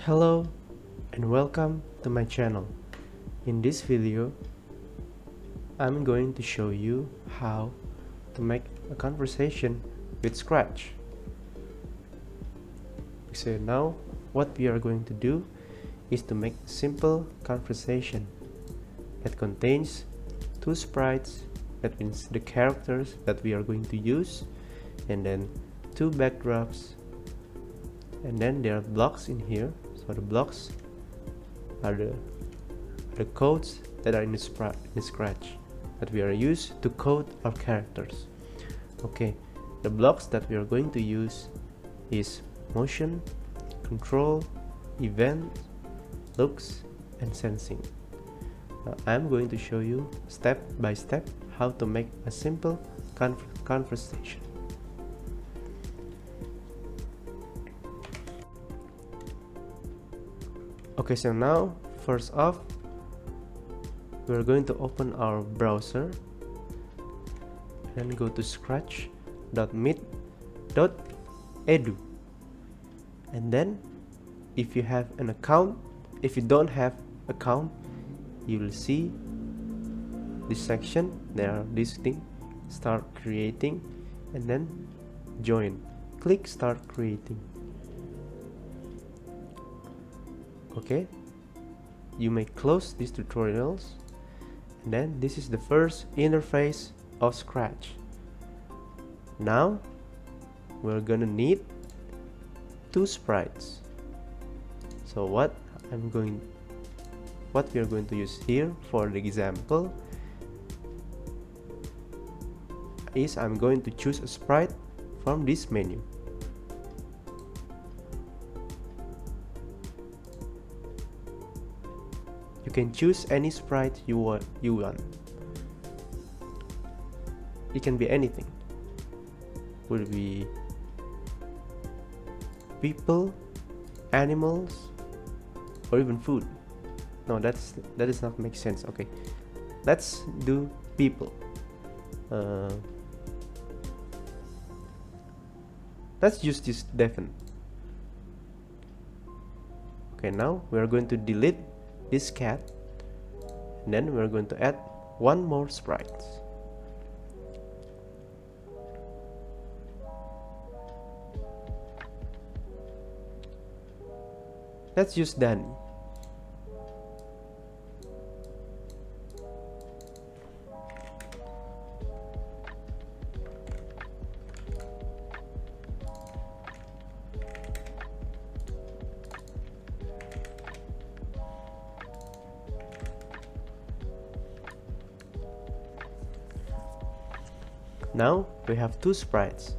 Hello and welcome to my channel. In this video, I'm going to show you how to make a conversation with Scratch. So now what we are going to do is to make a simple conversation that contains two sprites, that means the characters that we are going to use, and then two backdrops, and then there are blocks in here. So the blocks are the codes that are in Scratch that we are used to code our characters. Okay, the blocks that we are going to use is motion, control, event, looks, and sensing. Now I'm going to show you step by step how to make a simple conversation. Okay, so now first off, we're going to open our browser and go to scratch.meet.edu, and then if you have an account, if you don't have account, you will see this section. There are this thing, start creating, and then join. Click start creating. Okay, you may close these tutorials, and then this is the first interface of Scratch. Now we're gonna need two sprites. So what we are going to use here for the example is I'm going to choose a sprite from this menu. You can choose any sprite you want. It can be anything. Would be people, animals, or even food. No, that does not make sense. Okay, let's do people. Let's use this Devon. Okay, now we are going to delete this cat, and then we're going to add one more sprite. Let's use Danny. Now we have two sprites,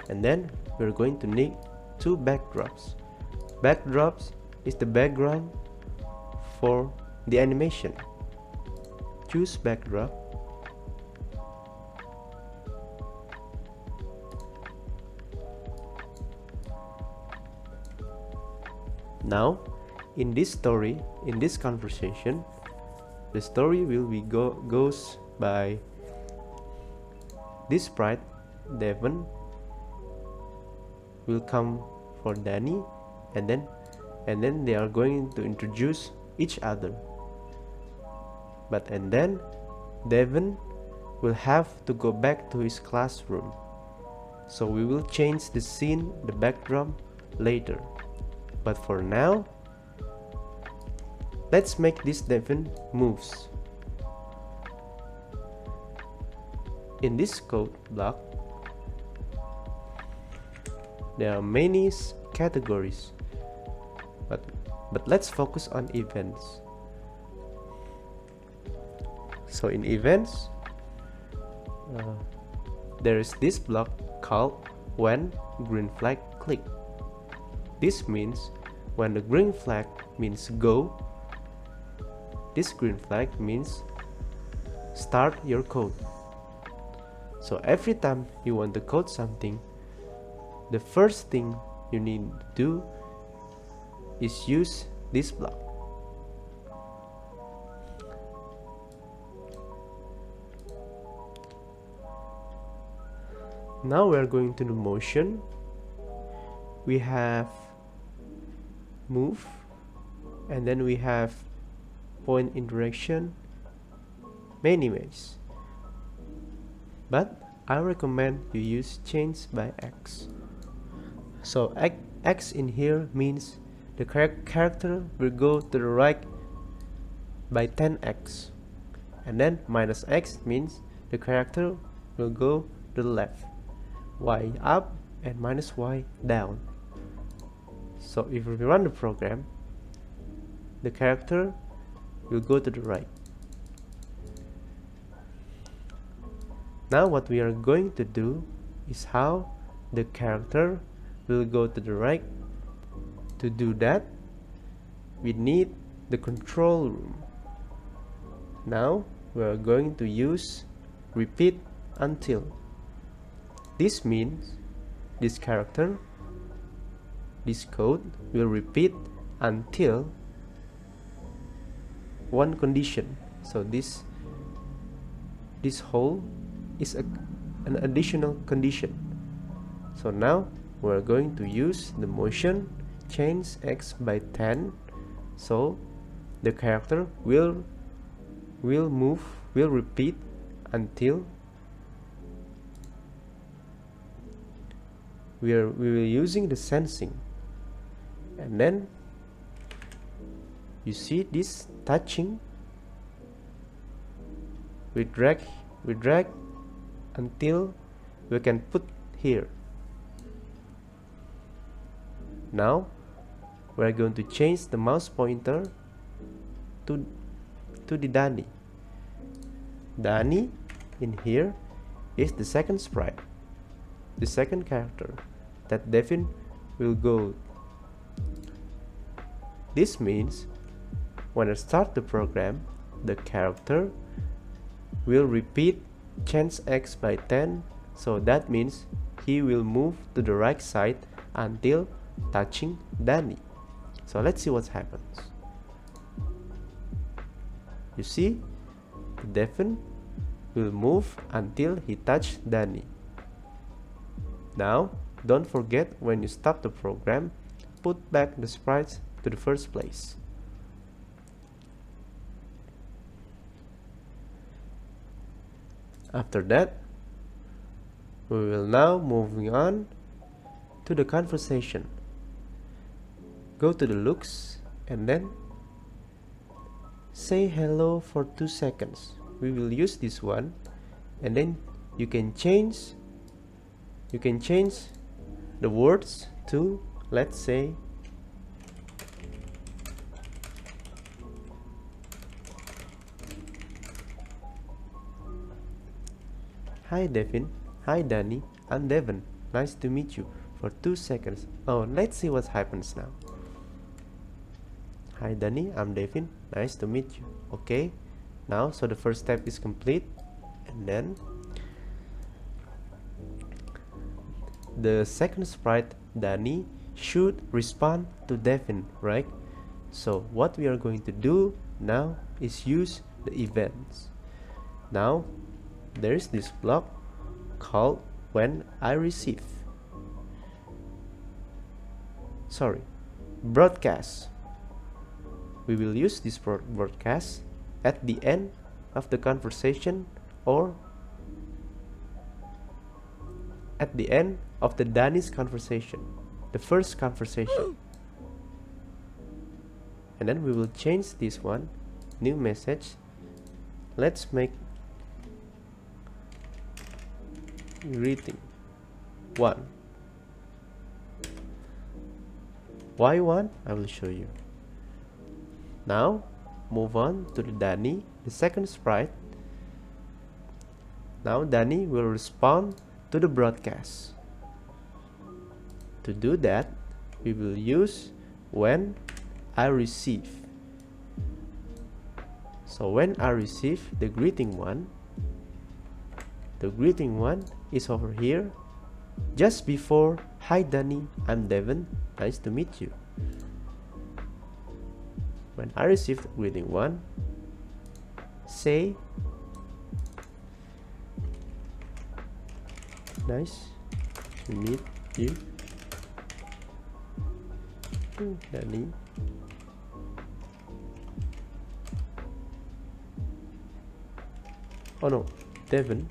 and then we're going to need two backdrops. Backdrops is the background for the animation. Choose backdrop. Now in this story, in this conversation, the story will be goes by this sprite Devon will come for Danny, and then they are going to introduce each other. And then Devon will have to go back to his classroom. So we will change the scene, the backdrop, later. But for now, let's make this Devon moves. In this code block, there are many categories, but let's focus on events. So in events, there is this block called when green flag click. This means when the green flag means go, this green flag means start your code. So every time you want to code something, the first thing you need to do is use this block. Now we are going to do motion. We have move, and then we have point interaction, main image. But I recommend you use change by X. So X in here means the character will go to the right by 10x, and then minus X means the character will go to the left, Y up and minus Y down. So if we run the program, the character will go to the right. Now what we are going to do is how the character will go to the right. To do that, we need the control room. Now we are going to use repeat until. This means this character, this code will repeat until one condition. So this whole is an additional condition. So now we're going to use the motion change X by 10. So the character will repeat until we will using the sensing, and then you see this touching, we drag until we can put here. Now we are going to change the mouse pointer to the Danny. Danny in here is the second sprite, the second character that Devin will go. This means when I start the program, the character will repeat change X by 10. So that means he will move to the right side until touching Danny. So let's see what happens. You see, Devin will move until he touches Danny. Now don't forget, when you stop the program, put back the sprites to the first place. After that, we will now moving on to the conversation. Go to the looks and then say hello for 2 seconds. We will use this one, and then you can change the words to, let's say, hi Devin, hi Danny, I'm Devin, nice to meet you, for 2 seconds. Oh, let's see what happens now. Hi Danny, I'm Devin, nice to meet you. Okay, now so the first step is complete, and then the second sprite, Danny, should respond to Devin, right? So what we are going to do now is use the events. Now there is this block called when I receive. Broadcast. We will use this broadcast at the end of the conversation or at the end of the Danny's conversation, the first conversation. And then we will change this one, new message. Let's make greeting 1. Why 1? I will show you. Now move on to the Danny, the second sprite. Now Danny will respond to the broadcast. To do that, we will use when I receive. So when I receive the greeting 1, the greeting 1 is over here just before hi Danny, I'm Devin, nice to meet you. When I receive greeting 1, say nice to meet you. Danny. Oh no, Devin.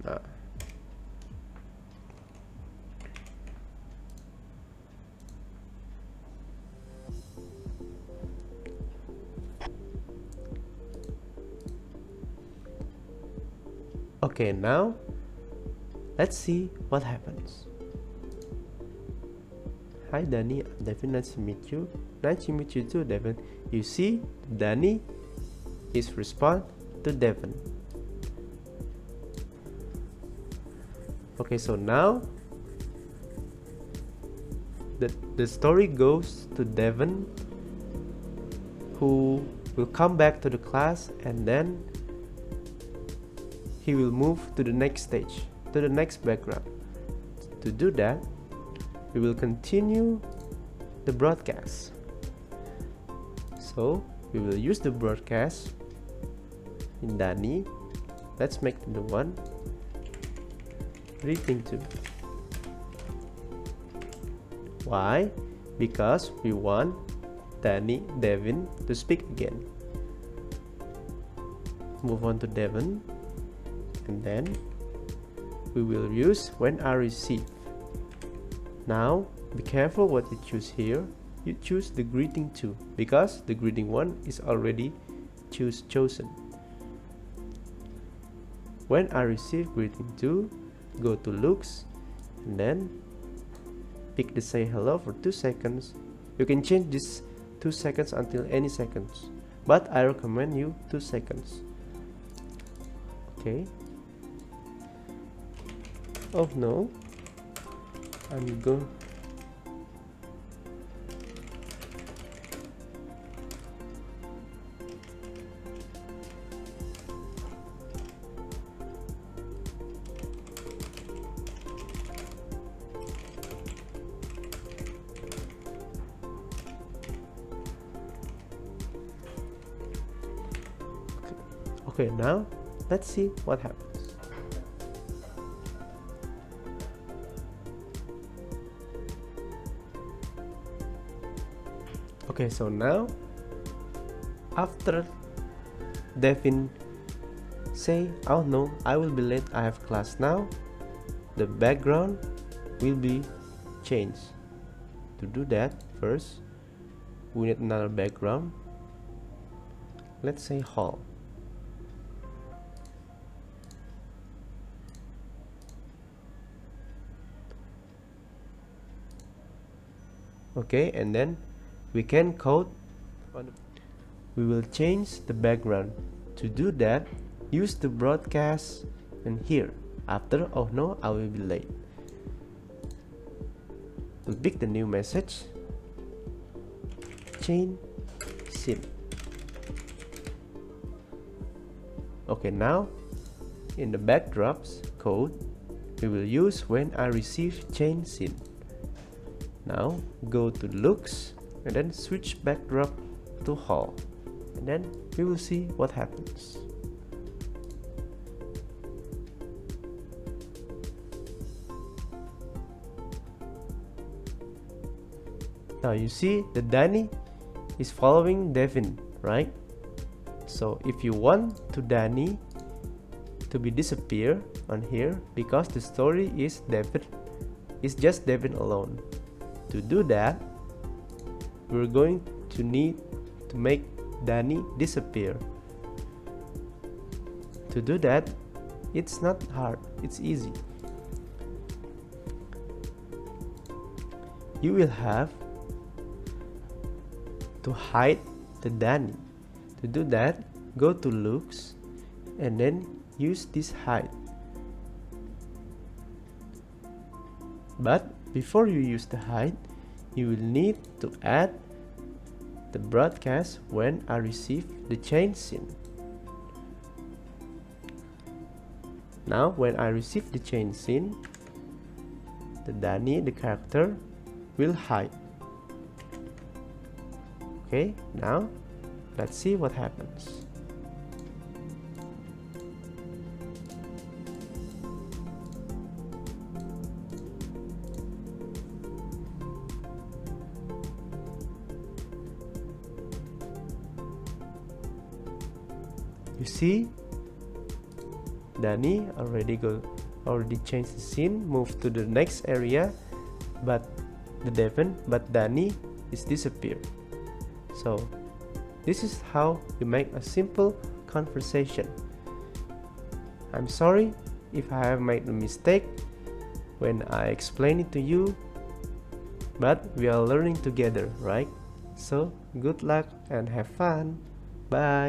Ah. Okay, now let's see what happens. Hi Danny, I'm Devin, nice to meet you. Nice to meet you too, Devin. You see, Danny is respond to Devin. Okay, so now the story goes to Devin, who will come back to the class, and then he will move to the next stage, to the next background. To do that, we will continue the broadcast. So we will use the broadcast in Danny. Let's make the one greeting to. Why? Because we want Devin to speak again. Move on to Devin, and then we will use when I receive. Now be careful what you choose here. You choose the greeting to, because the greeting one is already chosen. When I receive greeting to, go to looks, and then pick the say hello for 2 seconds. You can change this 2 seconds until any seconds, but I recommend you 2 seconds. Okay. Oh no, I'm going. Okay, now let's see what happens. Okay, so now after Devin say, oh no, I will be late, I have class now, the background will be changed. To do that, first we need another background. Let's say hall. Okay, and then we can code we will change the background. To do that, use the broadcast, and here after oh no, I will be late, we'll pick the new message, change scene. Okay, now in the backdrops code, we will use when I receive change scene. Now go to looks and then switch backdrop to hall, and then we will see what happens. Now you see that Danny is following Devin, right? So if you want to Danny to be disappear on here, because the story is Devin, it's just Devin alone. To do that, we're going to need to make Danny disappear. To do that, it's not hard, it's easy. You will have to hide the Danny. To do that, go to looks and then use this hide. But before you use the hide, you will need to add the broadcast when I receive the change scene. Now when I receive the change scene, the Danny, the character, will hide. Okay, now let's see what happens. You see, Danny already changed the scene, moved to the next area, but Danny is disappeared. So this is how you make a simple conversation. I'm sorry if I have made a mistake when I explain it to you, but we are learning together, right? So good luck and have fun. Bye.